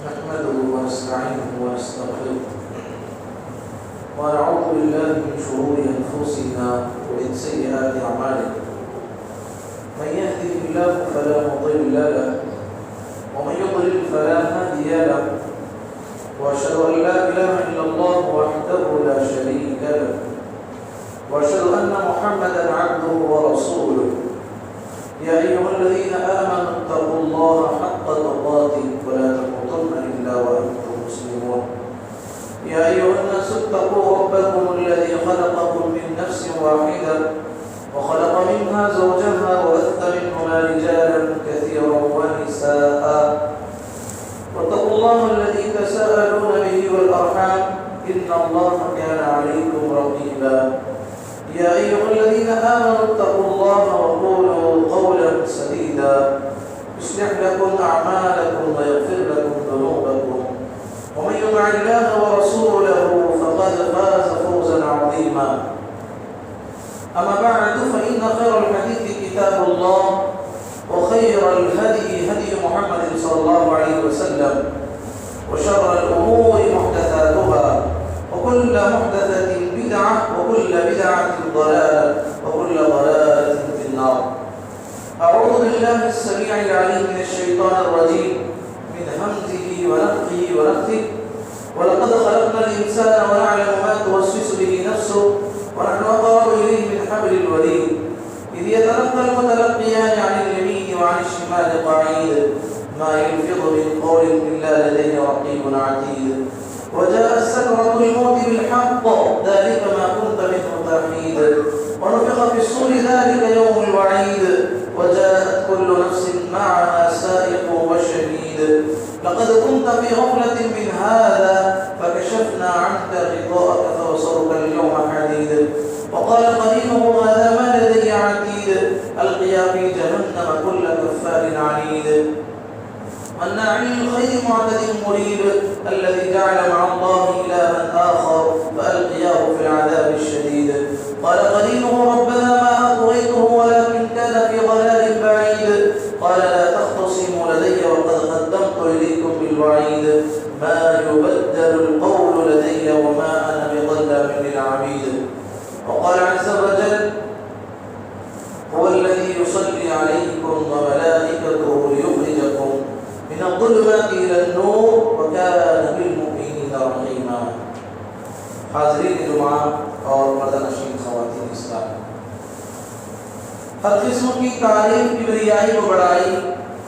نحمده ونستعينه ونستغفره ونعوذ بالله من شرور أنفسنا ومن سيئات أعمالنا من يهده الله فلا مضل له ومن يضلل فلا هادي له وأشهد أن لا إله إلا الله وحده لا شريك له وأشهد أن محمدا عبده ورسوله يا أيها الذين آمنوا اتقوا الله حق تقاته ولا تموتن إلا وأنتم مسلمون يا أيها الناس اتقوا ربكم الذي خلقكم من نفس واحدة وخلق منها زوجها وبث منهما رجالا كثيرا ونساء واتقوا الله الذي تساءلون به والأرحام إن الله كان عليكم رقيبا يا أيها الذين آمنوا اتقوا الله وقولوا قولا سديدا يصلح لكم أعمالكم ويغفر لكم ذنوبكم ومن يطع الله ورسوله فقد فاز فوزا عظيما أما بعد فإن خير الحديث كتاب الله وخير الهدي هدي محمد صلى الله عليه وسلم وشر الأمور محدثاتها وكل محدثة بدعة وكل بدعة ضلالة وكل ضلالة في النار. أعوذ بالله السميع العليم من الشيطان الرجيم من همزه ونفخه ونفثه ولقد خلقنا الإنسان ونعلم ما توسوس به نفسه ونحن أقرب إليه من حبل الوريد إذ يتلقى المتلقيان عن اليمين وعن الشمال قعيد ما يلفظ من قول إلا لديه رقيب عتيد وجاءت سكرة الموت بالحق ذلك ما كنت منه تحيد ونفخ في الصور ذلك يوم الوعيد وجاءت كل نفس معها سائق وشهيد لقد كنت في غفلة من هذا فكشفنا عنك غطاءك فبصرك اليوم حديد وقال قرينه هذا ما لدي عتيد ألقيا في جهنم كل كفار عنيد مناع للخير معتد مريب الذي جعل مع الله إلها آخر فألقياه في العذاب الشديد قال قرينه ربنا ما أطغيته ولكن كان في ضلال بعيد قال لا تختصموا لدي وقد قدمت إليكم بالوعيد ما يبدل القول لدي وما أنا بظلام للعبيد وقال عز وجل هو الذي يصلي عليكم وملائكته ليخرجكم من الظلمات إلى النور وكان بالمؤمنين رحيما. حاضرین جمعہ اور مردانشین خواتین اسلام، ہر قسم کی تعریف کبریائی و بڑائی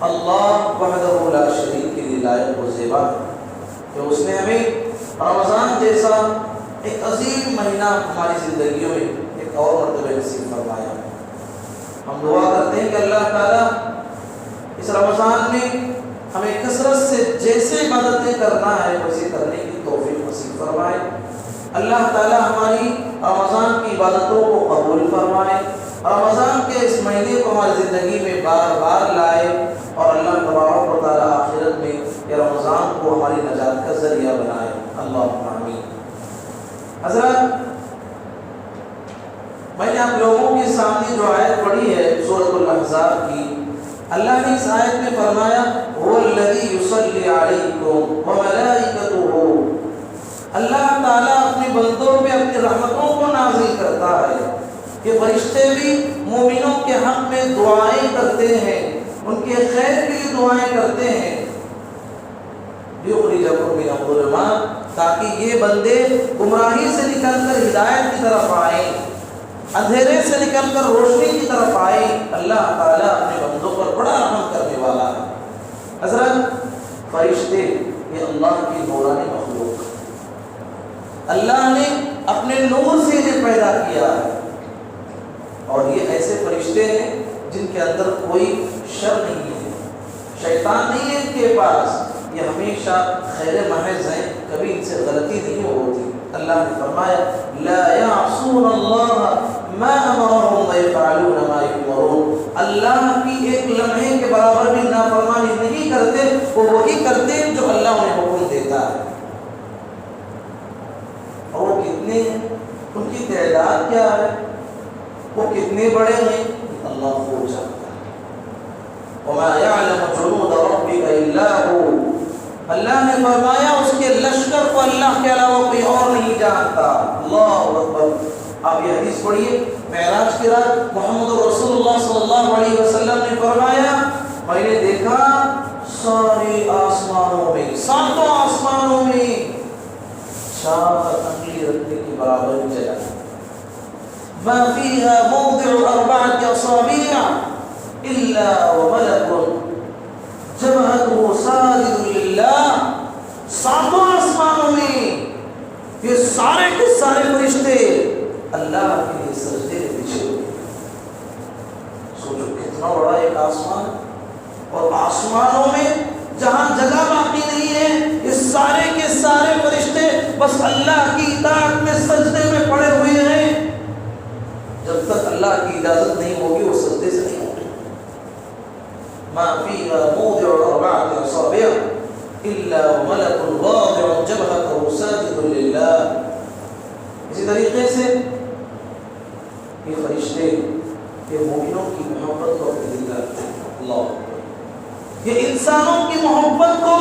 اللہ وحدہ لا شریک کے لیے لائق و زیبا ہے کہ اس نے ہمیں رمضان جیسا ایک عظیم مہینہ ہماری زندگیوں میں ایک اور مرتبہ نصیب فرمایا. ہم دعا کرتے ہیں کہ اللہ تعالیٰ اس رمضان میں ہمیں کثرت سے جیسے عبادتیں کرنا ہے ویسے کرنے کی توفیق نصیب فرمائے. اللہ تعالیٰ ہماری رمضان کی عبادتوں کو قبول فرمائے. رمضان کے اس مہینے کو ہماری زندگی میں بار بار لائے اور اللہ تبارک و تعالیٰ آخرت میں یہ رمضان کو ہماری نجات کا ذریعہ بنائے. اللہم آمین. حضرات، میں نے آپ لوگوں کے سامنے جو آیت پڑھی ہے سورۃ الاحزاب کی، اللہ نے اس آیت میں فرمایا هو الذی یصلی علیکم وملائکتہ، اللہ تعالیٰ اپنے بندوں پہ اپنی رحمتوں کو نازل کرتا ہے کہ فرشتے بھی مومنوں کے حق میں دعائیں کرتے ہیں، ان کے خیر کے لیے دعائیں کرتے ہیں. لیخرجکم من الظلمات، تاکہ یہ بندے گمراہی سے نکل کر ہدایت کی طرف آئیں، اندھیرے سے نکل کر روشنی کی طرف آئے. اللہ تعالیٰ اپنے بندوں پر بڑا رحم کرنے والا ہے. حضرت، فرشتے یہ اللہ کی نورانی مخلوق، اللہ نے اپنے نور سے انہیں پیدا کیا ہے اور یہ ایسے فرشتے ہیں جن کے اندر کوئی شر نہیں ہے، شیطان نہیں ہے ان کے پاس، یہ ہمیشہ خیر محض ہیں، کبھی ان سے غلطی نہیں ہوتی. اللہ نے فرمایا لا یعصون اللہ ما امرهم ويفعلون ما یؤمرون، اللہ کی ایک لمحے کے برابر بھی نافرمانی نہیں کرتے، وہ وہی کرتے ہیں جو اللہ انہیں حکم دیتا ہے. اور وہ کتنے ہیں، ان کی تعداد کیا ہے، وہ کتنے بڑے ہیں، اللہ خوب جانتا ہے. وما يعلم جنود ربك الا هو، اللہ نے فرمایا اس کے لشکر کو اللہ کے علاوہ کوئی اور نہیں جانتا. اللہ اکبر. آپ یہ حدیث پڑھیے. معراج کی رات محمد رسول اللہ صلی اللہ علیہ وسلم نے فرمایا میں نے دیکھا سارے آسمانوں میں، ساتوں آسمانوں میں 4 انگلی رکھنے کے برابر جگہ، ما فيها موضع 4 أصابع إلا وملك جبهته ساجد لله. ساتوں آسمانوں میں یہ سارے کے سارے فرشتے اللہ کے لیے سجدے میں بچھے ہوئے. سوچو کتنا بڑا ایک آسمان، اور آسمانوں میں جہاں جگہ باقی نہیں ہے اس سارے کے سارے فرشتے بس اللہ کی اطاعت میں سجدے میں پڑے ہوئے ہیں. جب تک اللہ کی اجازت نہیں ہوگی وہ سجدے سے نہیں ہوگی. ما فيها موضع 4 أصابع إلا وملك واضع جبهته ساجد لله. اسی طریقے سے یہ فرشتے یہ مومنوں کی محبت کو اپنے دل میں رکھتے ہیں. اللہ یہ انسانوں کی محبت کو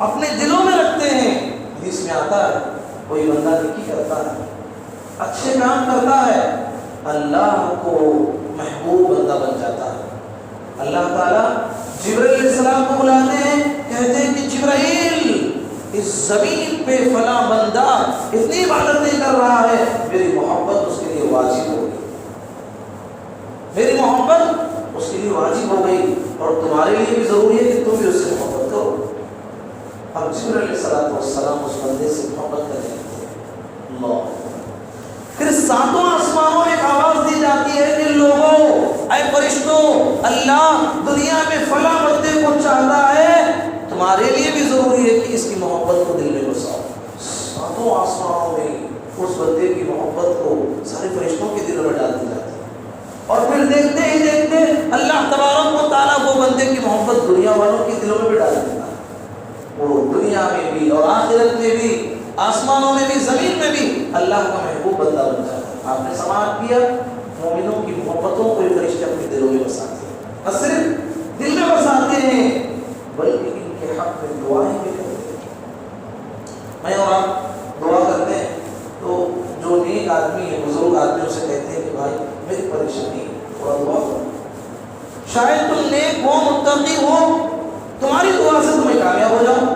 اپنے دلوں میں رکھتے ہیں. حدیث میں آتا ہے کوئی بندہ نیکی کرتا ہے، اچھے کام کرتا ہے، اللہ کو محبوب بندہ بن جاتا ہے. اللہ تعالیٰ جبرائیل علیہ السلام کو بلاتے ہیں، کہتے ہیں کہ جبرائیل اس زمین پہ فلاں بندہ اتنی عبادتیں کر رہا ہے، میری محبت اس کے لیے واجب ہو گئی، میری محبت اس کے لیے واجب ہو گئی، اور تمہارے لیے بھی ضروری ہے کہ تم بھی اس سے محبت کرو. اب جبرائیل علیہ السلام اس بندے سے محبت کرنے لگتے ہیں. اللہ. پھر ساتوں آسمانوں میں ایک آواز دی جاتی ہے کہ لوگوں، اے فرشتوں، اللہ دنیا میں فلاں بندے کو چاہتا ہے، تمہارے لیے بھی ضروری ہے کہ اس کی محبت کو دل میں بساؤ. ساتوں آسمانوں میں اس بندے کی محبت کو سارے فرشتوں کے دلوں میں ڈال دی جاتی ہے. اور پھر دیکھتے ہی دیکھتے اللہ تبارک و تعالیٰ وہ بندے کی محبت دنیا والوں کے دلوں میں بھی ڈال دیتا ہے. وہ دنیا میں بھی اور آخرت میں بھی، آسمانوں میں بھی زمین میں بھی اللہ کا محبوب بندہ بن جاتا ہے. آپ نے سماعت کیا مومنوں کی محبتوں کو یہ فرشتے اپنے دلوں میں بساتے ہیں. اور صرف دل میں بساتے ہیں بلکہ ان کے حق میں دعائیں بھی کرتے ہیں. میں اور آپ دعا کرتے ہیں تو جو نیک آدمی ہے، بزرگ آدمیوں سے کہتے ہیں کہ بھائی میری پریشانی تھوڑا دعا کرو، شاید تم نیک ہو، متقی ہو، تمہاری دعا سے تمہیں کامیاب ہو جاؤ.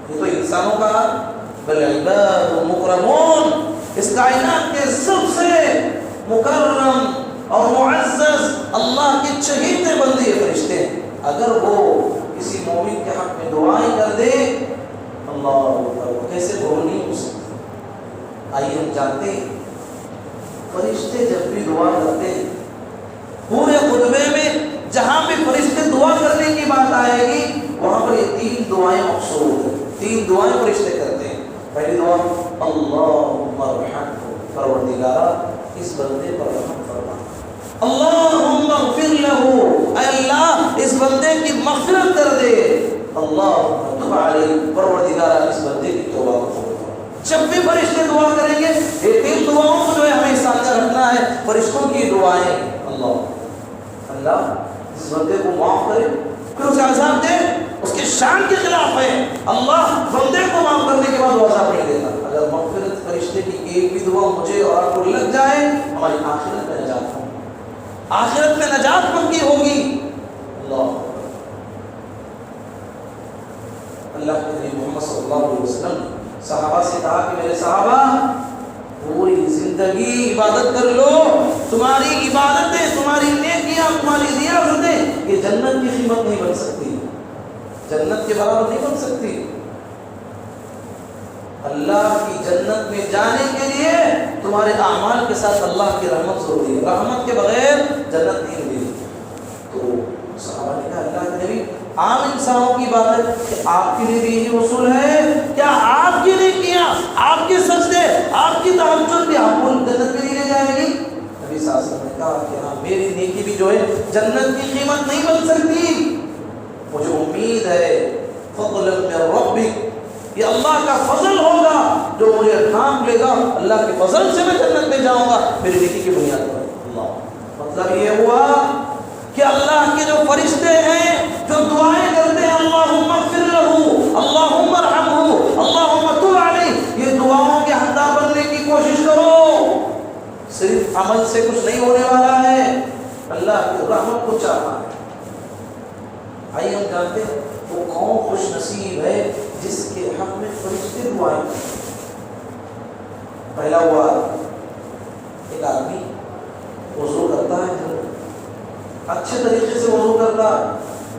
یہ تو انسانوں کا بل عباد مکرمون، اس کائنات کے سب سے مکرم اور معزز اللہ کے چہیتے بندے فرشتے ہیں. اگر وہ کسی مومن کے حق میں دعائیں کر دے، اللہ کیسے قبول نہیں ہو سکتی. آئیے ہم جانتے ہیں فرشتے جب بھی دعا کرتے ہیں پورے خطبے میں جہاں بھی فرشتے دعا کرنے کی بات آئے گی وہاں پر یہ 3 دعائیں مقصود ہیں. 3 دعائیں فرشتے کرتے ہیں. پہلی دعا اللہم ارحمہ، پروردگارا اس بندے پر رحم فرما. اللہم اغفر لہ، اے اللہ اس بندے کی مغفرت کر دے. اللہم تب علیہ، پروردگارا اس بندے کی توبہ کو قبول فرما. جب بھی فرشتے دعا کریں گے یہ 3 دعاؤں کو جو ہے ہمیں سامنے رکھنا ہے. فرشتوں کی دعائیں، اللہ اس بندے کو معاف کرے، پھر اسے عذاب دے، اس کے شان کے خلاف ہے. اللہ بندے کو معاف کرنے کے بعد وہ عذاب نہیں دیتا. اگر مغفرت فرشتے کی ایک بھی دعا مجھے اور آپ کو لگ جائے ہماری آخرت میں نجات ہوگی، آخرت میں نجات پکی ہوگی. اللہ کے نبی محمد صلی اللہ علیہ وسلم صحابہ سے کہا کہ میرے صحابہ پوری زندگی عبادت کر لو، تمہاری عبادتیں، تمہاری نیکیاں، تمہاری ریاضتیں یہ جنت کی قیمت نہیں بن سکتی، جنت کے برابر نہیں بن سکتی. اللہ کی جنت میں جانے کے لیے تمہارے اعمال کے ساتھ اللہ کی رحمت ضروری ہے. رحمت کے بغیر جنت نہیں ملے. تو صحابہ نے کہا اللہ کے نبی عام انسانوں کی بات ہے کہ آپ کے لیے بھی یہی اصول ہے کیا؟ آپ کی نیکیاں، آپ کے سجدے، آپ کی تہجد بھی آپ کو جنت میں لے جائے گی؟ نبی صلی اللہ علیہ وسلم نے کہا کہ ہاں میری نیکی بھی جو ہے جنت کی قیمت نہیں بن سکتی. مجھے امید ہے فضل من ربک، یہ اللہ کا فضل ہوگا جو مجھے تھام لے گا، اللہ کے فضل سے میں جنت میں جاؤں گا میری نیکی کی بنیاد پر. اللہ مطلب یہ ہوا کہ اللہ کے جو فرشتے ہیں جو دعائیں کرتے ہیں اللہم اغفر لہ، اللہم صرف عمل سے کچھ نہیں ہونے والا ہے، اللہ کی رحمت کو چاہنا ہے۔ آئیے ہم جانتے ہیں وہ کون خوش نصیب ہے جس کے حق میں فرشتے دعائیں کرتے ہیں۔ پہلا ہوا ایک آدمی وضو کرتا ہے، اچھے طریقے سے وضو کرتا ہے،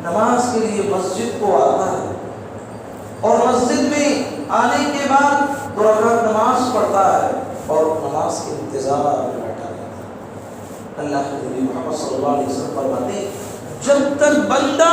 نماز کے لیے مسجد کو آتا ہے اور مسجد میں آنے کے بعد 2 رکعت نماز پڑھتا ہے اور نماز کے انتظار میں بیٹھا رہتا ہے۔ اللہ کے نبی محمد صلی اللہ علیہ وسلم فرماتے ہیں جب تک بندہ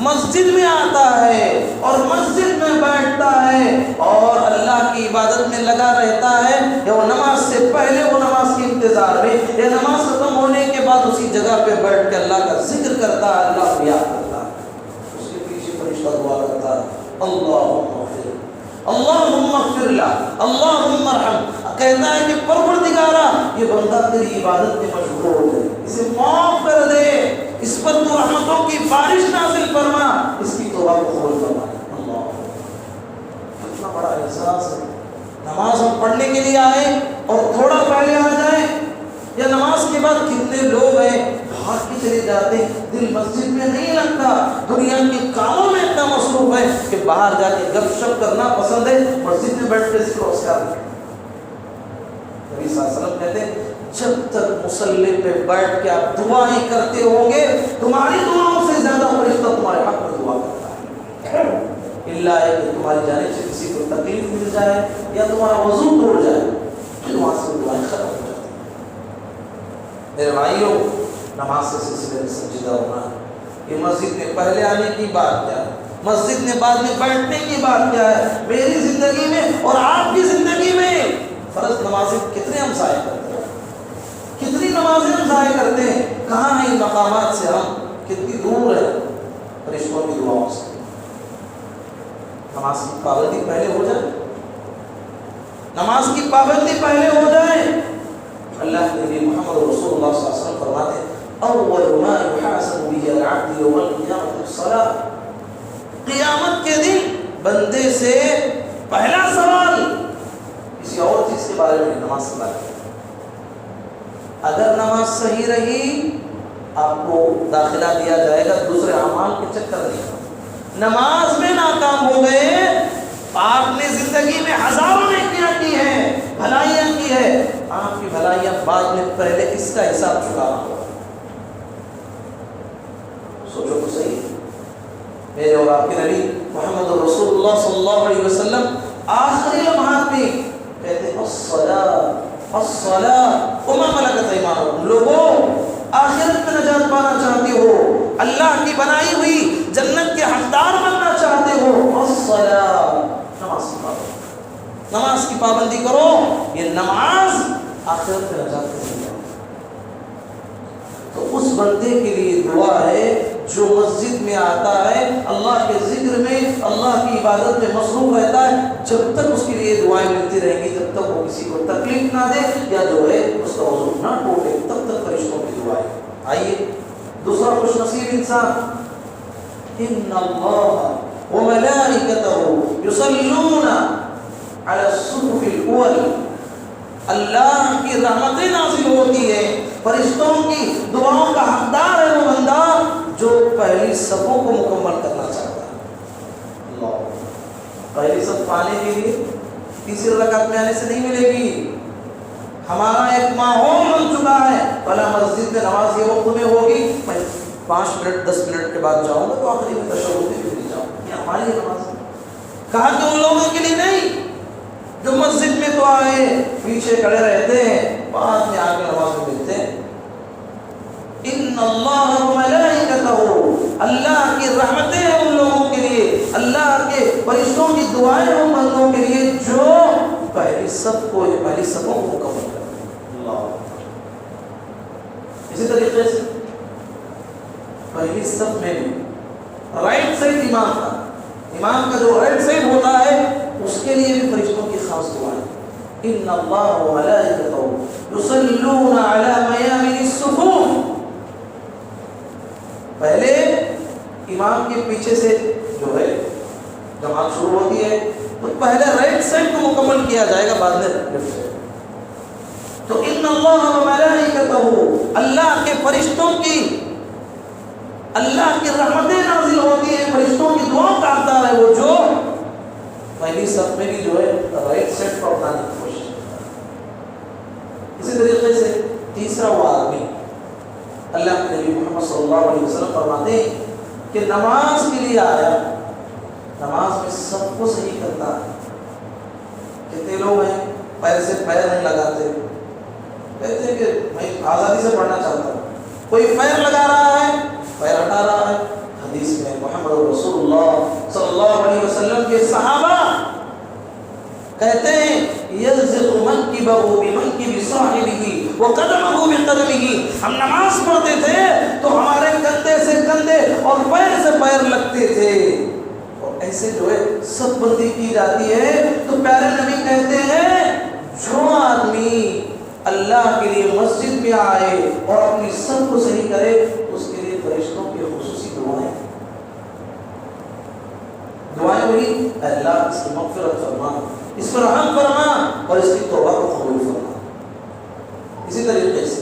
مسجد میں آتا ہے اور مسجد میں بیٹھتا ہے اور اللہ کی عبادت میں لگا رہتا ہے، یا وہ نماز سے پہلے وہ نماز کے انتظار میں، یا نماز ختم ہونے کے بعد اسی جگہ پہ بیٹھ کے اللہ کا ذکر کرتا ہے، اللہ کو یاد کرتا ہے، اس کے پیچھے فرشتہ دعا کرتا ہے اللہم اغفر اللہم اغفر لہ اللہم ارحم، کہتا ہے کہ پروردگارا یہ بندہ تیری عبادت میں مشغول ہو جائے، اسے معاف کر دے، اس پر تو رحمتوں کی بارش نازل فرما، اس کی توبہ کو قبول فرما۔ اللہ، کتنا بڑا احساس ہے۔ نماز ہم پڑھنے کے لیے آئے اور تھوڑا پہلے آ جائیں، یا نماز کے بعد کتنے لوگ ہیں بھاگ کے چلے جاتے ہیں، دل مسجد میں نہیں لگتا، دنیا کے کاموں میں اتنا مصروف ہے کہ باہر جا کے گپ شپ کرنا پسند ہے، مسجد میں بیٹھ کے ذکر و اذکار کرنا۔ نبی صلی اللہ علیہ وسلم کہتے ہیں جب تک مصلی پہ بیٹھ کے آپ دعائیں کرتے ہوں گے، تمہاری دعاؤں سے زیادہ فرشتہ تمہارے حق میں دعا کرتا ہے، اللہ ہے کہ تمہاری جانب سے کسی کو تکلیف مل جائے یا تمہارا وضو توڑ جائے، پھر وہاں سے دعائیں ختم ہو جاتی ہیں۔ میرے بھائیوں، نماز سے سلسلے میں سنجیدہ ہونا ہے۔ یہ مسجد میں پہلے آنے کی بات کیا ہے، مسجد میں بعد میں بیٹھنے کی بات کیا ہے؟ میری زندگی میں اور آپ کی زندگی میں فرض نمازیں کتنے ہم ضائع کرتے ہیں، کتنی نمازیں ہم ضائع کرتے ہیں، کہاں ہیں ان مقامات سے، ہم کتنی دور ہیں فرشتوں کی دعاؤں سے۔ نماز کی پابندی پہلے ہو جائے، نماز کی پابندی پہلے ہو جائے۔ اللہ کے نبی محمد رسول اللہ صلی اللہ علیہ وسلم فرماتے ہیں اول ما يحاسب به العبد يوم القيامة الصلاة، قیامت کے دن بندے سے پہلا سوال کسی اور چیز کے بارے میں، نماز کے بارے میں۔ اگر نماز صحیح رہی آپ کو داخلہ دیا جائے گا، دوسرے اعمال کے چکر نہیں۔ نماز میں ناکام ہو گئے، آپ نے زندگی میں ہزاروں نیکیاں کی ہیں، بھلائیاں کی ہے، آپ کی بھلائیاں بعد میں پہلے اس کا حساب چکانا ہوگا۔ سوچو تو صحیح، میرے اور آپ کے نبی محمد رسول اللہ صلی اللہ علیہ وسلم آخری لمحات میں کہتے ہیں الصلاۃ الصلاۃ وما ملکت ایمانکم، لوگوں آخرت میں نجات پانا چاہتے ہو، اللہ کی بنائی ہوئی جنت کے حقدار بننا چاہتے ہو، الصلاۃ، نماز کی پابندی کرو۔ یہ نماز آخرت میں نجات دے گی۔ تو اس بندے کے لیے دعا ہے جو مسجد میں آتا ہے، اللہ کے ذکر میں، اللہ کی عبادت میں مصروف رہتا ہے، جب تک اس کے لیے دعائیں ملتی رہیں گی، جب تک وہ کسی کو تکلیف نہ دے یا جو ہے اس کا وضو نہ ٹوٹے، تب تک فرشتوں کی دعائیں۔ آئیے دوسرا خوش نصیب انسان، ان اللہ وملائکتہ یصلون علی الصحف الاول، اللہ کی رحمتیں نازل ہوتی ہے، فرشتوں کی دعاؤں کا حقدار ہے وہ بندہ جو پہلی صفوں کو مکمل کرنا چاہتا ہے۔ اللہ، پہلی صف پانے کے لیے تیسری رکعت میں آنے سے نہیں ملے گی۔ ہمارا ایک ماحول بن چکا ہے، پہلا مسجد میں نماز یہ وقت میں ہوگی، میں 5 منٹ 10 منٹ کے بعد جاؤں گا تو آخری میں تشہد میں بھی جاؤں گا، یہ ہماری نماز ہے۔ کہا کہ ان لوگوں کے لیے نہیں جو مسجد میں تو آئے پیچھے کھڑے رہتے ہیں، بعد میں آ کے نماز میں ملتے ہیں۔ ان اللہ وملائکتہ، اللہ کی رحمتیں ہیں ان لوگوں کے لیے، اللہ کے فرشتوں کی دعائیں ان بندوں کے لیے جو پہلی صف کو، پہلی صفوں کو مکمل کرتے ہیں۔ اللہ، اسی طریقے سے پہلی صف میں بھی رائٹ سائڈ امام کا، امام کا جو رائٹ سائڈ ہوتا ہے اس کے لیے بھی فرشتوں کی خاص دعائیں۔ ان اللہ وملائکتہ یصلون علی میامن الصفوف، پہلے امام کے پیچھے سے جو ہے جماعت شروع ہوتی ہے تو پہلے رائٹ سائڈ کو مکمل کیا جائے گا، بعد میں لیفٹ سائڈ۔ تو ان اللہ و ملائکتہ، اللہ کے فرشتوں کی، اللہ کی رحمتیں نازل ہوتی ہیں، فرشتوں کی دعاؤں کا حقدار ہے وہ جو پہلی صف میں بھی جو ہے رائٹ سائڈ پر اپنانے کی کوشش کرتا ہے۔ اسی طریقے سے تیسرا وہ آدمی، اللہ کے نبی محمد صلی اللہ علیہ وسلم فرماتے ہیں کہ نماز کے لیے آیا، نماز میں سب کو صحیح کرتا ہے۔ کتنے لوگ ہیں پیر سے پیر نہیں لگاتے، کہتے ہیں کہ میں آزادی سے پڑھنا چاہتا ہوں، کوئی پیر لگا رہا ہے، پیر ہٹا رہا ہے۔ حدیث میں محمد رسول اللہ صلی اللہ علیہ وسلم کے صحابہ کہتے ہیں یلزق منکبہ بمنکب صاحبہ وقدمہ بقدمہ، ہم نماز پڑھتے تھے تو ہمارے کندھے سے کندھے اور پیر سے پیر لگتے تھے، اور ایسے جو ہے سب بندی کی جاتی ہے۔ تو پیارے نبی کہتے ہیں جو آدمی اللہ کے لیے مسجد میں آئے اور اپنی سب کو صحیح کرے، اس کے لیے فرشتوں کی خصوصی دعائیں وہی، اللہ اس کی مغفرت فرما، اس پر رحم فرما اور اس کی توبہ کو قبول فرما۔ اسی طریقے سے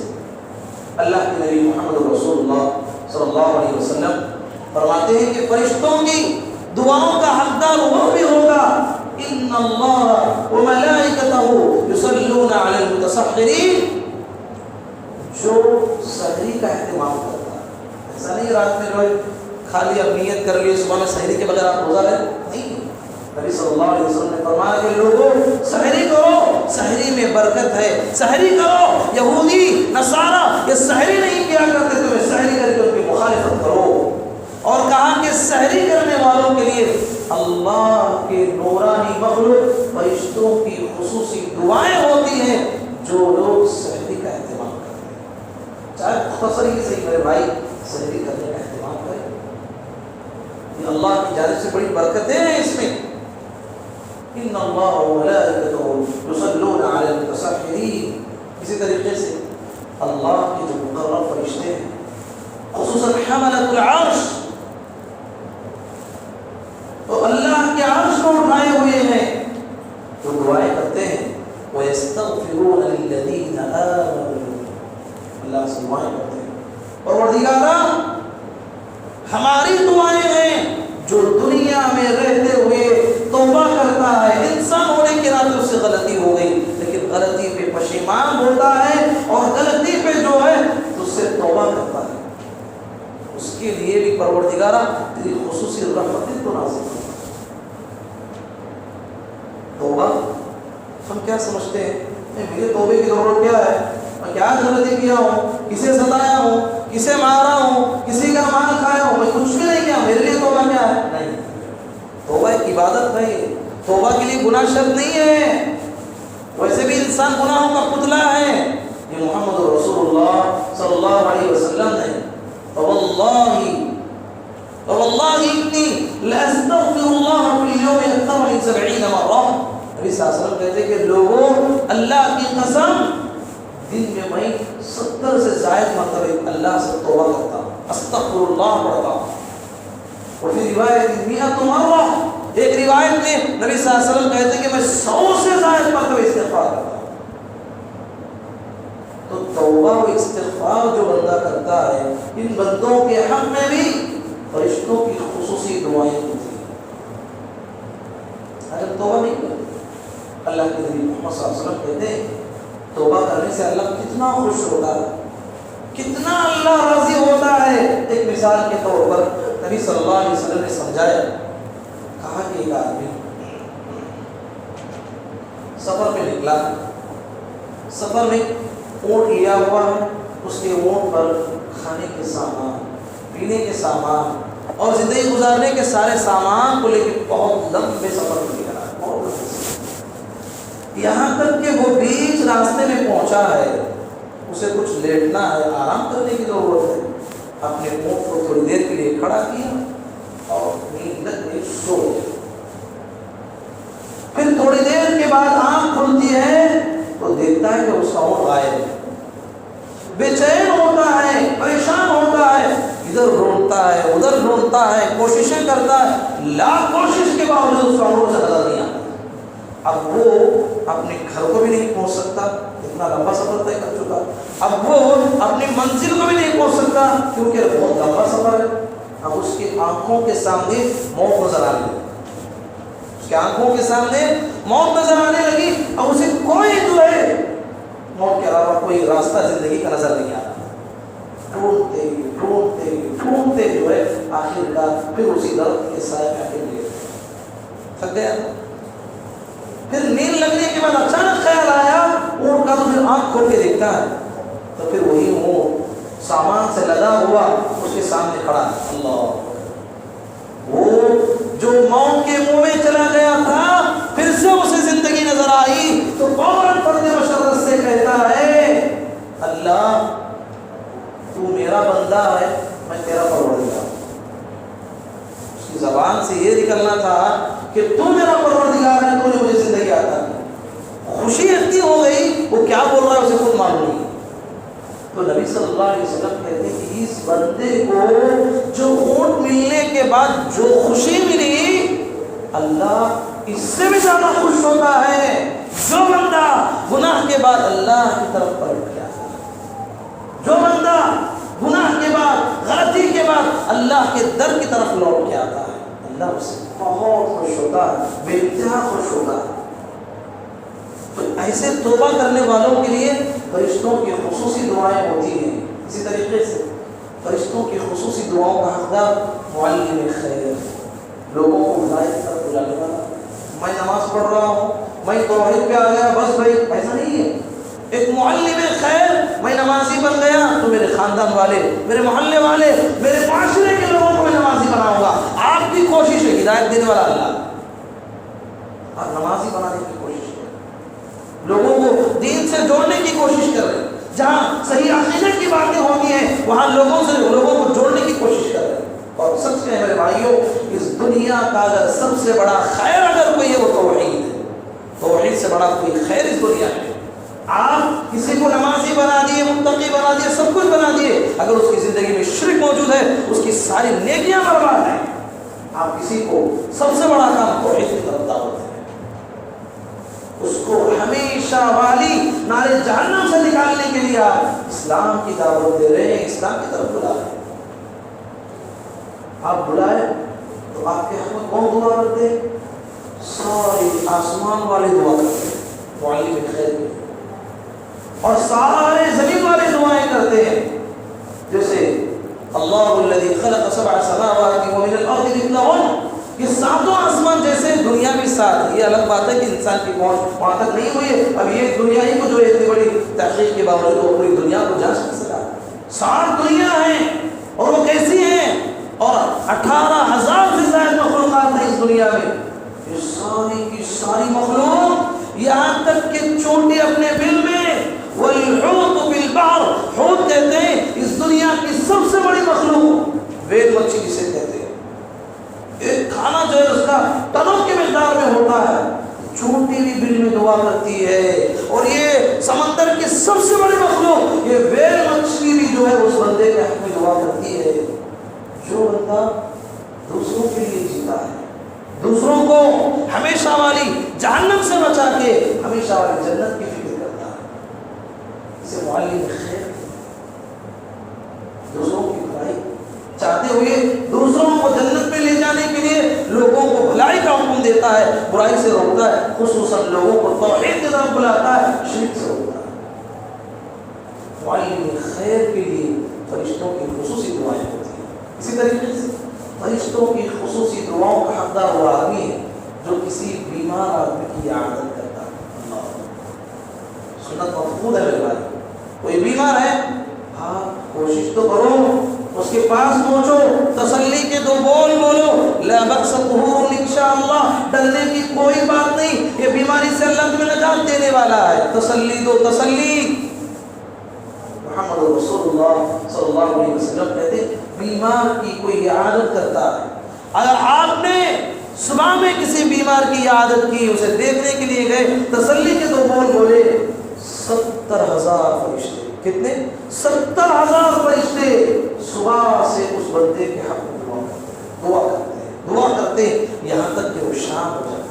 اللہ کے نبی محمد رسول اللہ صلی اللہ علیہ وسلم فرماتے ہیں کہ فرشتوں کی دعاؤں کا حقدار وہ بھی ہوگا، ان اللہ و ملائکتہ یصلون علی المتصحرین، جو سحری کا اہتمام کرتا ہے۔ ایسا نہیں رات میں جو خالی اب نیت کر لیے صبح میں سحری کے بغیر آپ روزہ رہے، نہیں۔ نبی صلی اللہ علیہ وسلم نے فرمایا کہ لوگوں سحری کرو، سحری میں برکت ہے، سحری کرو۔ یہودی نصارہ یہ سحری نہیں کیا کرتے، تمہیں سحری کر کے ان کی مخالفت کرو، اور کہا کہ سحری کرنے والوں کے لیے اللہ کے نورانی مخلوق فرشتوں کی خصوصی دعائیں ہوتی ہیں، جو لوگ سحری کا اہتمام کرتے ہیں۔ چاہے مختصر ہی صحیح میرے بھائی سحری کرنے کا اہتمام کریں، یہ اللہ کی جانب سے بڑی برکتیں ہیں اس میں۔ ان اللہ وملائکتہ یصلون علی المتصحرین، اسی طریقے سے اللہ کے جو مقرب فرشتے ہیں، خصوصاً حملۃ العرش، تو اللہ کے عرش کو اٹھائے ہوئے ہیں، جو دعائیں کرتے ہیں وَيَسْتَغْفِرُونَ لِلَّذِينَ آمَنُوا، اللہ سے دعائیں کرتے ہیں پروردگارا ہماری دعائیں ہیں، جو دنیا میں رہتے ہوئے توبہ کرتا ہے، انسان ہونے کے ناطے اس سے غلطی ہو گئی، لیکن غلطی پہ پشیمان ہوتا ہے اور غلطی پہ جو ہے اس سے توبہ کرتا ہے، اس کے لیے بھی پروردگارا تیری خصوصی رحمتیں تو نازل کرتا ہے۔ توبہ ہم کیا سمجھتے ہیں، میرے توبے کی ضرورت کیا ہے، میں کیا غلطی کیا ہوں، کسے ستایا ہوں، کسے مارا ہوں، کسی کا مال کھایا ہوں، میں کچھ بھی نہیں کیا، میرے لیے توبہ کیا ہے؟ نہیں، توبہ ایک عبادت ہے، توبہ کے لیے گناہ شرط نہیں ہے، ویسے بھی انسان گناہوں کا پتلا ہے۔ یہ محمد رسول اللہ صلی اللہ علیہ وسلم نے واللہ انی لاستغفر اللہ فی اليوم اکثر من 70 مرہ، نبی صلی اللہ علیہ وسلم کہتے ہیں کہ لوگوں اللہ کی قسم دن میں 70 سے زائد مرتبہ اللہ سے توبہ کرتا ہوں، استغفر اللہ پڑھتا ہوں۔ اور پھر روایت 100 مرہ، ایک روایت میں نبی صلی اللہ علیہ وسلم کہتے ہیں کہ میں 100 سے زائد مرتبہ استغفار کرتا ہوں۔ تو توبہ و استغفار جو بندہ کرتا ہے، ان بندوں کے حق میں بھی فرشتوں کی خصوصی دعائیں ہوتی ہیں۔ اگر توبہ نہیں کرتے، اللہ کے نبی محمد صلی اللہ علیہ وسلم کہتے ہیں توبہ کرنے سے اللہ کتنا خوش ہوتا ہے، کتنا اللہ راضی ہوتا ہے۔ ایک مثال کے طور پر نبی صلی اللہ علیہ وسلم نے سمجھایا، کہا کہ ایک آدمی سفر پہ نکلا، سفر میں اونٹ لیا ہوا ہے، اس کے اونٹ پر کھانے کے سامان، پینے کے سامان اور زندگی گزارنے کے سارے سامان کو لے کے بہت لمبے سفر میں نکلا ہے، بہت لمبے سفر، یہاں تک کہ وہ بیچ راستے میں پہنچا ہے، اسے کچھ لیٹنا ہے، آرام کرنے کی ضرورت ہے، اپنے اونٹ کو تھوڑی دیر کے لیے کھڑا کیا اور نیند لگ گئی، سو گیا۔ پھر تھوڑی دیر کے بعد آنکھ کھلتی ہے تو دیکھتا ہے کہ اس کا اونٹ غائب ہے، بے چین ہوتا ہے، پریشان ہوتا ہے، ادھر ڈھونڈتا ہے ادھر ڈھونڈتا ہے، کوششیں کرتا ہے، لاکھ کوشش کے باوجود اس کا اونٹ سے نظر نہیں آتا۔ اب وہ اپنے گھر کو بھی نہیں پہنچ سکتا، اتنا لمبا سفر طے کر چکا، اب وہ اپنی منزل کو بھی نہیں پہنچ سکتا کیونکہ بہت لمبا سفر ہے۔ اب اس کی آنکھوں کے سامنے موت نظر آنے لگی، اس کی آنکھوں کے سامنے موت نظر آنے لگی۔ اب اسے کوئی جو ہے موت کے علاوہ کوئی راستہ زندگی کا نظر نہیں آ رہا، ڈھونڈتے ڈھونڈتے ڈھونڈتے جو ہے آخر کار پھر اسی درخت کے سائے میں آ کے ملے، تھک گیا۔ پھر نیند لگنے کے بعد اچانک خیال آیا اونٹ کا، تو پھر آنکھ کھول کے دیکھتا ہے تو پھر وہی اونٹ سامان سے لدا ہوا اس کے سامنے کھڑا ہے۔ اللہ، وہ جو موت کے منہ میں چلا گیا تھا پھر سے اسے زندگی نظر آئی تو فوراً فرد مشرت سے کہتا ہے اللہ تو میرا بندہ ہے، میں تیرا پروردگار۔ اس کی زبان سے یہ نکلنا تھا کہ تو میرا پروردگار ہے، تو نے مجھے زندگی عطا کی۔ خوشی اتنی ہو گئی وہ کیا بول رہا ہے اسے خود معلوم نہیں۔ تو نبی صلی اللہ علیہ وسلم کہتے ہیں کہ اس بندے کو جو اونٹ ملنے کے بعد جو خوشی ملی، اللہ اس سے بھی زیادہ خوش ہوتا ہے جو بندہ گناہ کے بعد اللہ کی طرف پلٹ گیا، جو بندہ گناہ کے بعد غلطی کے بعد اللہ کے در کی طرف لوٹ کے آتا ہے، اللہ اس سے بہت خوش ہوتا ہے، بے انتہا خوش ہوتا ہے۔ تو ایسے توبہ کرنے والوں کے لیے فرشتوں کی خصوصی دعائیں ہوتی ہیں۔ اسی طریقے سے فرشتوں کی خصوصی دعاؤں کا حقدار معلم خیر، لوگوں کو ہدایت کی طرف بلانے والا۔ میں نماز پڑھ رہا ہوں، میں توحید پہ آ گیا، بس بھائی ایسا نہیں ہے۔ ایک معلم خیر، میں نمازی بن گیا تو میرے خاندان والے، میرے محلے والے، میرے معاشرے کے لوگوں کو میں نمازی بناؤں گا۔ آپ کی کوشش ہے، ہدایت دینے والا اللہ، اور نمازی بنانے کی کوشش ہے، لوگوں کو دین سے جوڑنے کی کوشش کر رہے ہیں۔ جہاں صحیح عقیدے کی باتیں ہوتی ہیں وہاں لوگوں کو جوڑنے کی کوشش کر رہے ہیں۔ اور سچ میں میرے بھائیوں، اس دنیا کا اگر سب سے بڑا خیر اگر کوئی ہے وہ توحید ہے۔ توحید سے بڑا کوئی خیر اس دنیا میں۔ آپ کسی کو نمازی بنا دیے، متقی بنا دیے، سب کچھ بنا دیے، اگر اس کی زندگی میں شرک موجود ہے اس کی ساری نیکیاں برباد ہیں۔ آپ کسی کو سب سے بڑا کام توحید کی طرف دعوت ہے، اس کو ہمیشہ والی نارے جہنم سے نکالنے کے لیے آپ اسلام کی دعوت دے رہے ہیں، اسلام کی طرف بلا رہے ہیں۔ آپ بلائے تو آپ کے حق میں کون دعا کرتے ہیں؟ سارے آسمان والے دعا کرتے ہیں معلم خیر کے، اور سارے زمین والے دعائیں کرتے ہیں۔ جیسے اللہ الذی خلق سبع سماوات ومن الارض مثلهن، یہ ساتوں آسمان جیسے دنیا بھی ساتھ، یہ الگ بات ہے کہ انسان کی پہنچ وہاں تک نہیں ہوئی ہے، اب یہ دنیا ہی کو جو اتنی بڑی تحقیق کے باوجود وہ پوری دنیا کو جانچ کر سکا۔ 7 دنیا ہیں اور وہ کیسی ہیں، اور 18,000 سے زائد مخلوقات ہیں اس دنیا میں۔ یہ ساری کی ساری مخلوق، یہاں تک کہ چونٹی اپنے بل میں، والحوت بالبحر، حوت کہتے ہیں اس دنیا کی سب سے بڑی مخلوق، ویل مچھلی جسے کہتے ہیں، ایک کھانا جو ہے اس کا ٹنوں کی مقدار میں ہوتا ہے، چونٹی بھی بل میں دعا کرتی ہے۔ اور یہ سمندر کی سب سے بڑی مخلوق، یہ ویل مچھلی بھی جو ہے اس بندے کے حق میں دعا کرتی ہے۔ جو بندہ دوسروں کے لیے جیتا ہے، دوسروں کو ہمیشہ والی جہنم سے بچا کے ہمیشہ والی جنت کی فکر کرتا ہے، اسے معلم خیر، دوسروں کی بھلائی چاہتے ہوئے دوسروں کو جنت میں لے جانے کے لیے لوگوں کو بھلائی کا حکم دیتا ہے، برائی سے روکتا ہے، خصوصاً لوگوں کو توحید کی طرف بلاتا ہے، شرک سے روکتا ہے۔ معلم خیر کے لیے فرشتوں کی خصوصی دعائیں ہوتی ہیں۔ اسی طریقے سے فرشتوں کی خصوصی دعاؤں کا حقدار وہ آدمی ہے جو کسی بیمار آدمی کی عادت کرتا ہے۔ اللہ، سنت مفقود ہے میرے بھائی، کوئی بیمار ہے، ہاں کوشش تو کرو، اس کے پاس پہنچو، تسلی کے 2 بول بولو، لا بأس طہور انشاءاللہ، ڈرنے کی کوئی بات نہیں، یہ بیماری سے اللہ تمہیں نجات دینے والا ہے، تسلی دو، تسلی۔ محمد رسول اللہ صلی اللہ علیہ وسلم کہتے ہیں بیمار کی کوئی عادت کرتا ہے، اگر آپ نے صبح میں کسی بیمار کی عادت کی، اسے دیکھنے کے لیے گئے، تسلی کے 2 بول بولے، 70,000 فرشتے، کتنے؟ 70,000 فرشتے صبح سے اس بندے کے حق میں دعا کرتے ہیں، یہاں تک کہ وہ شام ہو جائے۔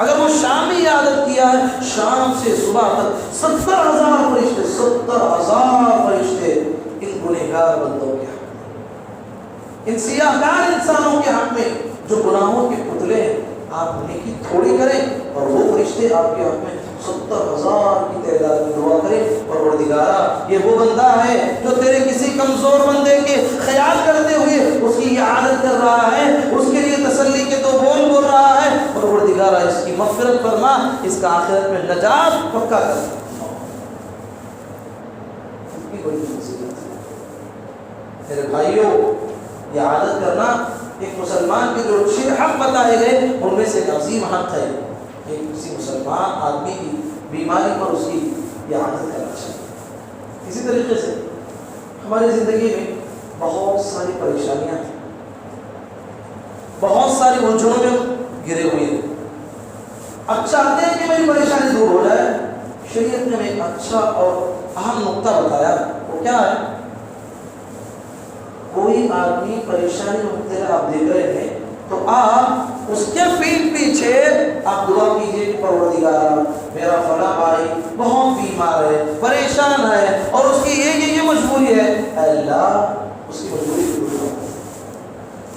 اگر وہ شام میں عادت کیا ہے، شام سے صبح تک 70,000 فرشتے، 70,000 فرشتے ان گنہگار بندوں کے حق میں، ان سیاہکار انسانوں کے حق میں جو گناہوں کے پتلے ہیں، آپ نیکی تھوڑی کریں اور وہ فرشتے آپ کے حق میں 70,000 کی تعداد میں دعا کریں، پروردگارا یہ وہ بندہ ہے جو تیرے کسی کمزور بندے کے خیال کرتے ہوئے اس کی اعانت کر رہا ہے، اس کے لیے تسلی کے تو بول رہا ہے، پروردگارا اس کی مغفرت فرما، اس کا آخرت میں نجات پکا کر۔ کتنی بڑی مصیبت ہے میرے بھائیوں، یہ عادت کرنا ایک مسلمان کے جو 6 حق بتائے گئے ان میں سے ایک عظیم حق ہے کہ کسی مسلمان آدمی کی بیماری پر اس کی یہ عادت کرنا چاہیے۔ اسی طریقے سے ہماری زندگی میں بہت ساری پریشانیاں ہیں، بہت ساری الجھنوں میں گرے ہوئے ہیں، اب چاہتے ہیں کہ میری پریشانی دور ہو جائے۔ شریعت نے ایک اچھا اور اہم نقطہ بتایا، وہ کیا ہے؟ کوئی آدمی پریشانی میں مبتلا آپ دیکھ رہے ہیں تو آپ اس کے پیچھے آپ دعا کیجئے کہ پروردگار میرا فلاں بھائی بہت بیمار ہے، پریشان ہے اور اس کی یہ مجبوری ہے، اللہ اس کی مجبوری کو دور کرو۔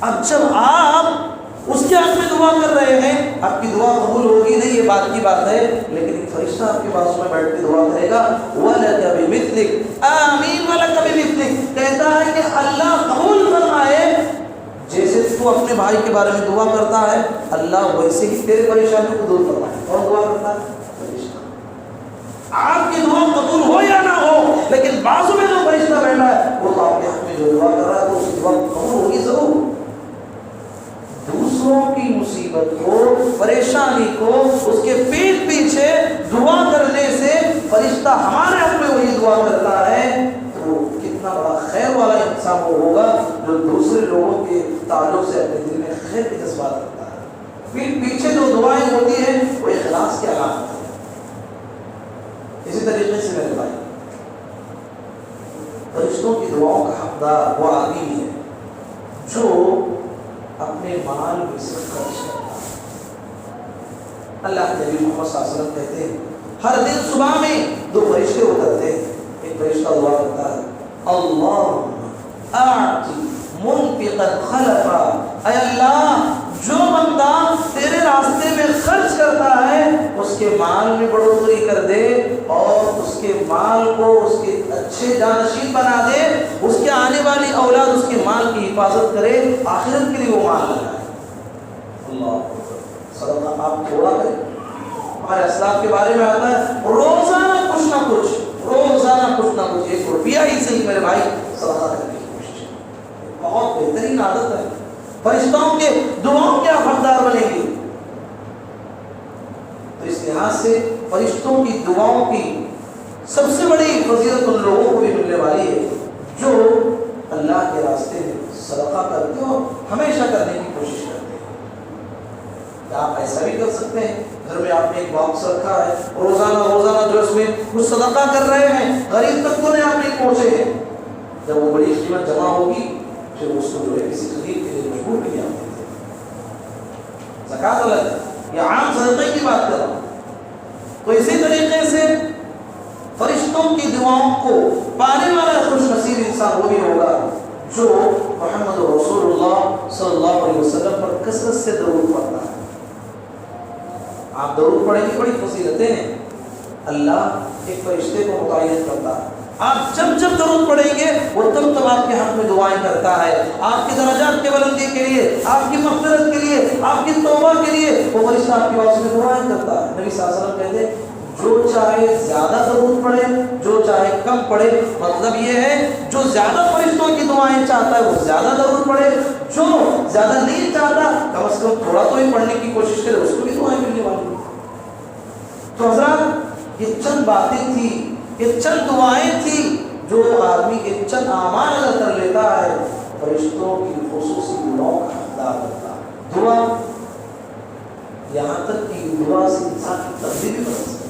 اب جب آپ اس کے حق میں دعا کر رہے ہیں، آپ کی دعا قبول ہوگی نہیں، یہ بات کی بات ہے، لیکن ایک فرشتہ آپ کے پاس میں بیٹھ کے دعا کرے گا، وَلَكَ بِمِثْلِكَ آمین وَلَكَ بِمِثْلِكَ، کہتا ہے کہ اللہ قبول فرمائے جیسے تو اپنے بھائی کے بارے میں دعا کرتا ہے، اللہ ویسے ہی تیرے پریشانیوں کو دور فرمائے۔ اور دعا کرتا ہے فرشتہ، آپ کی دعا قبول ہو یا نہ ہو، لیکن بازو میں جو فرشتہ بیٹھا ہے وہ تو آپ کے حق میں جو دعا کر رہا ہے تو اس کی دعا قبول ہوگی ضرور۔ دوسروں کی مصیبت کو، پریشانی کو اس کے پیچھے دعا کرنے سے فرشتہ ہمارے حق میں وہی دعا کرتا ہے، تو کتنا بڑا خیر والا انسان وہ ہوگا جو دوسرے لوگوں کے تعلق سے اپنے دل میں خیر کے جذبات رکھتا ہے۔ پیچھے جو دعائیں ہوتی ہیں وہ اخلاص کی علامت ہے۔ اسی طریقے سے میرے بھائی، فرشتوں کی دعاؤں کا حقدار وہ آدمی ہے جو اپنے مال میں سے خرچ کرتا ہے۔ اللہ کے نبی محمد صلی اللہ علیہ وسلم کہتے ہیں ہر دن صبح میں 2 فرشتے اترتے ہیں، ایک فرشتہ دعا کرتا ہے، اللہم اعطی منفقا خلفا، اے اللہ جو بندہ تیرے راستے میں خرچ کرتا ہے اس کے مال میں بڑھوتری کر دے اور اس کے مال کو اس کے اچھے جانشین بنا دے، اس کے آنے والی اولاد اس کے مال کی حفاظت کرے، آخرت کے لیے وہ مال لگائے۔ اللہ صدقہ آپ تھوڑا کریں، ہمارے اسلاف کے بارے میں آتا ہے روزانہ کچھ نہ کچھ 1 روپیہ ہی صحیح میرے بھائی صدقہ کرنے کی کوشش، بہت بہترین عادت ہے۔ فرشتوں کے دعاؤں کے آپ حقدار بنیں گے، تو اس لحاظ سے فرشتوں کی دعاؤں کی سب سے بڑی فضیلت ان لوگوں کو بھی ملنے والی ہے جو اللہ کے راستے میں صدقہ کرتے ہو، ہمیشہ کرنے کی کوشش کرتے ہیں۔ آپ ایسا بھی کر سکتے ہیں، گھر میں آپ نے ایک باکس رکھا ہے، روزانہ جو اس میں کچھ صدقہ کر رہے ہیں، غریب طبقوں نے آپ نے پہنچے ہیں، جب وہ بڑی قیمت جمع ہوگی پھر اس کو جو ہے کسی غریب کے لیے مجبور بھی نہیں آتے تھے۔ زکوٰۃ الگ ہے، یہ عام صدقے کی بات کر رہا ہوں۔ تو اسی طریقے سے فرشتوں کی دعاؤں کو پانے والا خوش نصیب انسان وہ بھی ہوگا جو محمد رسول اللہ صلی اللہ علیہ وسلم پر کثرت سے درود پڑھتا ہے۔ آپ درود پڑھیں گے، بڑی فضیلتیں ہیں، اللہ ایک فرشتے کو متعین کرتا ہے، آپ جب درود پڑھیں گے وہ تب آپ کے حق میں دعائیں کرتا ہے، آپ کی درجات کے بلندی کے لیے، آپ کی مغفرت کے لیے، آپ کی توبہ کے لیے وہ فرشتہ آپ کی آواز میں دعائیں کرتا ہے۔ نبی صلی اللہ علیہ وسلم کہتے ہیں جو چاہے زیادہ درود پڑھے، جو چاہے کم پڑھے، مطلب یہ ہے جو زیادہ فرشتوں کی دعائیں چاہتا ہے وہ زیادہ درود پڑھے، جو زیادہ نہیں چاہتا کم از کم تھوڑا تو ہی پڑھنے کی کوشش کرے، اس کو بھی دعائیں ملنے والی۔ تو حضرات یہ چند باتیں تھی، یہ چند دعائیں تھی جو آدمی کے چند اعمال اگر کر لیتا ہے فرشتوں کی خصوصی دعاؤں کا حقدار ہوتا ہے۔ دعا یہاں تک کہ دعا سے انسان کی تبدیلی بھی بن سکتی ہے،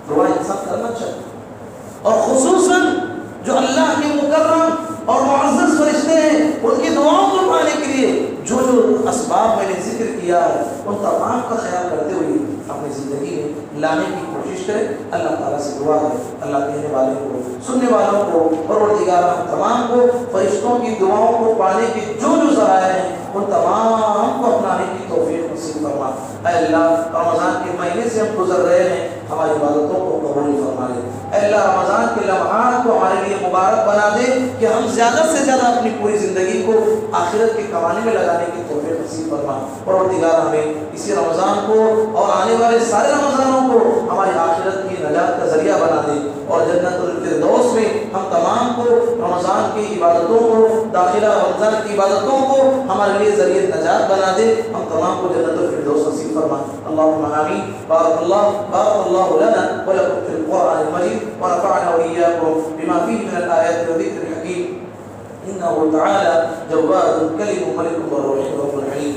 دعا انسان کرنا چاہیے، اور خصوصاً جو اللہ کے مکرم اور معزز فرشتے ہیں ان کی دعاؤں کو پانے کے لیے جو اسباب میں نے ذکر کیا ہے ان تمام کا خیال کرتے ہوئے اپنی زندگی میں لانے کی کوشش کرے. اللہ تعالیٰ سے دعا ہے اللہ کہنے والے کو سننے والوں کو پروردگار ہم تمام کو فرشتوں کی دعاؤں کو پانے کے جو ذرائع ہیں ان تمام کو اپنانے کی توفیق نصیب فرما. اے اللہ رمضان کے مہینے سے ہم گزر رہے ہیں ہماری عبادتوں کو قبول فرما لے. اے اللہ رمضان کے لمحات کو ہمارے لیے مبارک بنا دے کہ ہم زیادہ سے زیادہ اپنی پوری زندگی کو آخرت کے کمانے میں لگانے کی توفیق نصیب فرما. پروردگار ہمیں اسی رمضان کو اور آنے والے سارے رمضانوں کو ہماری آخرت کی نجات کا ذریعہ بنا دے اور جنت الفردوس میں ہم تمام کو رمضان کی عبادتوں کو داخلہ رمضان کی عبادتوں کو ہمارے لیے ذریعہ نجات بنا دے. ہم تمام کو جنت الفردوس نصیب فرما. اللهم آمین. بارك الله لنا ولكم في القرآن المجيد ونفعنا وإياكم بما فيه من الآيات والذكر الحكيم إنه تعالى جواد كريم ملك ورحيم رب العالمين.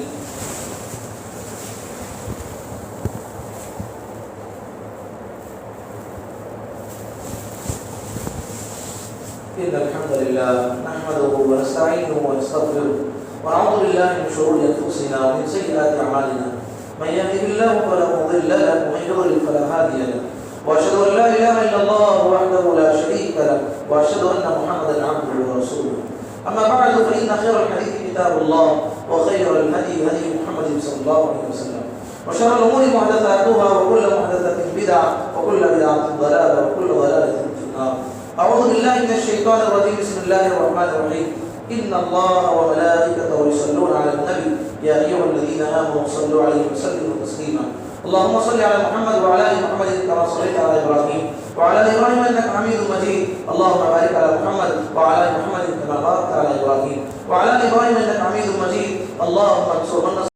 إن الحمد لله نحمده ونستعينه ونستغفره ونعوذ بالله من شرور أنفسنا ومن سيئات أعمالنا. من يهده الله فلا مضل له ومن يضلل فلا هادي له. وأشهد أن لا إله إلا الله وحده لا شريك له وأشهد أن محمدا عبده ورسوله. أما بعد فإن خير الحديث كتاب الله وخير الهدي هدي محمد صلى الله عليه وسلم وشر الأمور محدثاتها وكل محدثة بدعة وكل بدعة ضلالة وكل ضلالة في النار. أعوذ بالله من الشيطان الرجيم. بسم الله الرحمن الرحيم. إن الله وملائكته يصلون على النبي يا أيها الذين آمنوا صلوا عليه وسلموا تسليما. اللهم صل على محمد وعلى آل محمد كما صليت على إبراهيم وعلى آل إبراهيم إنك حميد مجيد. اللهم بارك على محمد وعلى آل محمد كما باركت على إبراهيم وعلى آل إبراهيم إنك حميد مجيد. اللهم انصر من